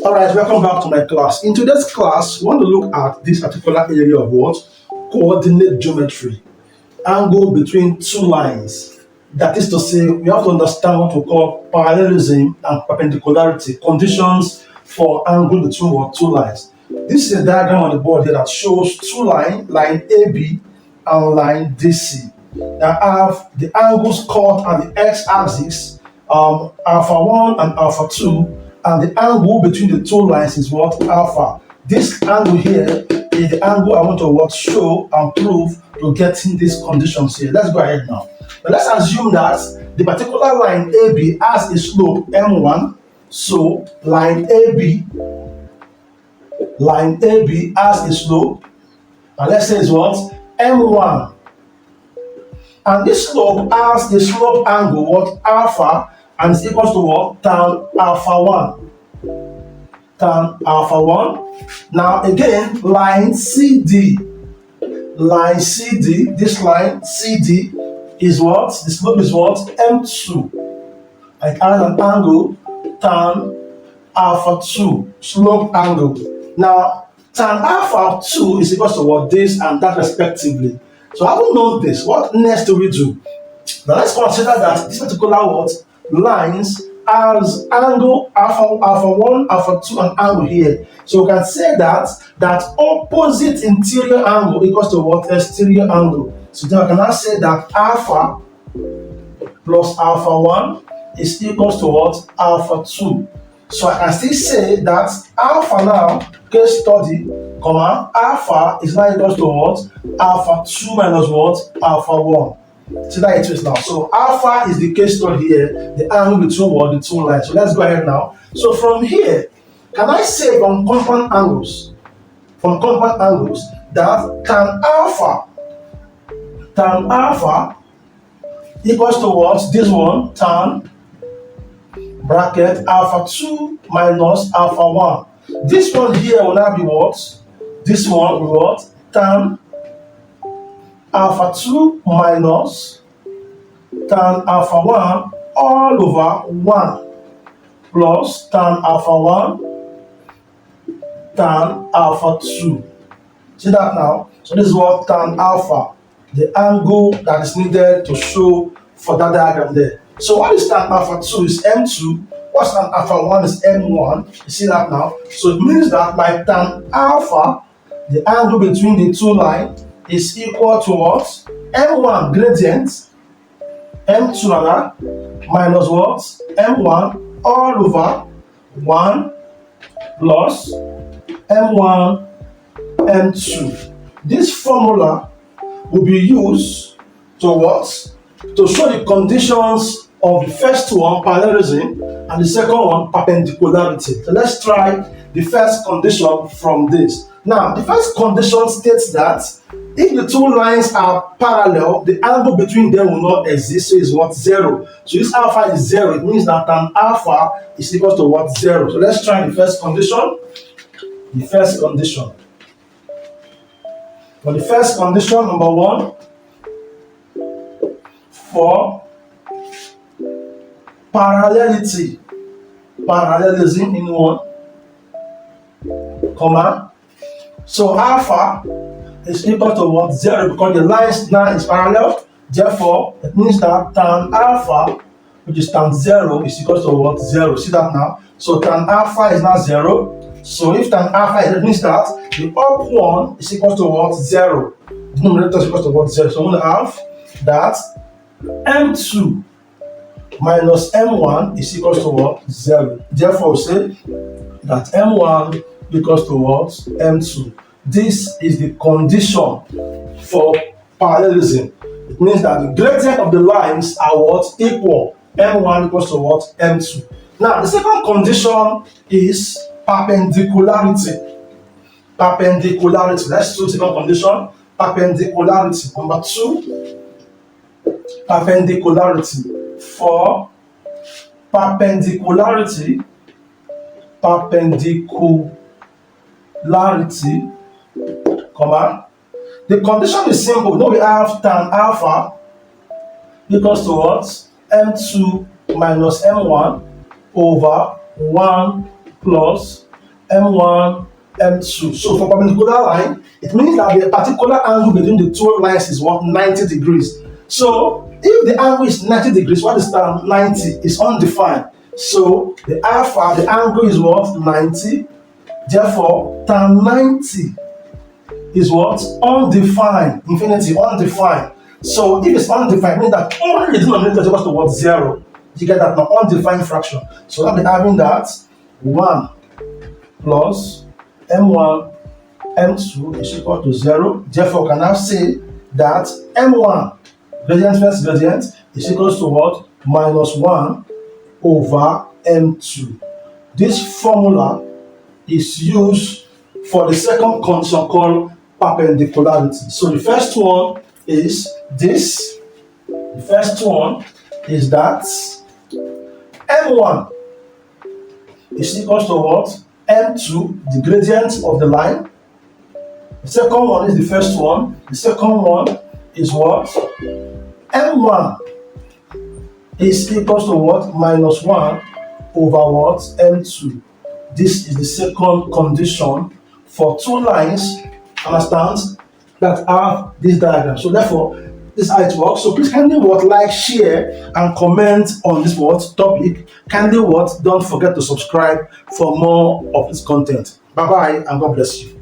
Alright, welcome back to my class. In today's class, we want to look at this particular area of what? Coordinate geometry. Angle between two lines. That is to say, we have to understand what we call parallelism and perpendicularity, conditions for angle between what? Two lines. This is a diagram on the board here that shows two lines, line AB and line DC, that have the angles cut at the x-axis, alpha 1 and alpha 2, and the angle between the two lines is what? Alpha. This angle here is the angle I want to what? Show and prove to getting these conditions here. Let's go ahead now. Now let's assume that the particular line AB has a slope m1. So line AB has a slope, and let's say it's what? M1. And this slope has a slope angle what? Alpha, and it's equals to what? Tan alpha 1. Tan alpha 1. Now again, line CD. Line CD, this line CD is what? The slope is what? M2. It has an angle tan alpha 2, slope angle. Now, tan alpha 2 is equals to what? This and that respectively. So having known this, what next do we do? Now let's consider that this particular what? Lines has angle alpha 1, alpha 2, and angle here. So we can say that opposite interior angle equals to what? Exterior angle. So then I can now say that alpha plus alpha 1 is equals to what? Alpha 2. So I can still say that alpha now, case study, comma, alpha is now equals to what? Alpha 2 minus what? Alpha 1. See that it is now. So alpha is the case study here, the angle between what? The two lines. So let's go ahead now. So from here, can I say from compound angles that tan alpha equals to what? This one, tan bracket alpha 2 minus alpha 1. This one here will now be what? This one will be what? Tan alpha 2 minus tan alpha 1 all over 1 plus tan alpha 1 tan alpha 2. See that now? So this is what tan alpha, the angle that is needed to show for that diagram there. So what is tan alpha 2 is M2, what's tan alpha 1 is M1. You see that now? So it means that by tan alpha, the angle between the two lines is equal to what? M1 gradient, M2 minus what? M1 all over 1 plus M1 M2. This formula will be used to what? To show the conditions of the first one, parallelism, and the second one, perpendicularity. So let's try the first condition from this. Now, the first condition states that if the two lines are parallel, the angle between them will not exist. So it's what? 0. So this alpha is 0. It means that tan alpha is equal to what? 0. So let's try the first condition. The first condition. For the first condition, number 1, for parallelism in 1, comma. So alpha is equal to what? 0, because the lines now is parallel. Therefore, it means that tan alpha, which is tan 0, is equal to what? 0. See that now? So tan alpha is now 0. So if tan alpha is, it means that the up one is equal to what? 0. The numerator is equal to what? 0. So I'm going to have that M2 minus M1 is equal to what? 0. Therefore, we say that M1 equals to what? M2. This is the condition for parallelism. It means that the gradient of the lines are what? Equal. M1 equals to what? M2. Now, the second condition is perpendicularity. Perpendicularity. Let's do the second condition. Perpendicularity. Number 2. Perpendicularity. For perpendicularity, comma. The condition is simple. Now we have tan alpha equals to what? M2 minus M1 over 1 plus M1, M2. So for perpendicular line, it means that the particular angle between the two lines is what? 90 degrees. So if the angle is 90 degrees, what is tan 90? Is undefined. So the alpha, the angle is what? 90. Therefore, tan 90 is what? Undefined. Infinity, undefined. So if it's undefined, it means that only the denominator is equal to what? 0. You get that now? Undefined fraction. So I'll be having that 1 plus M1, M2 is equal to 0. Therefore, we can now say that M1, gradient first gradient, is equal to what? Minus 1 over M2. This formula is used for the second condition called perpendicularity. So the first one is this. The first one is that M1 is equal to what? M2, the gradient of the line. The second one is the first one. The second one is what? M1 is equal to what? Minus 1 over what? M2. This is the second condition for two lines, understand, that have this diagram. So therefore, this is how it works. So please kindly like, share, and comment on this topic. Kindly don't forget to subscribe for more of this content. Bye bye and God bless you.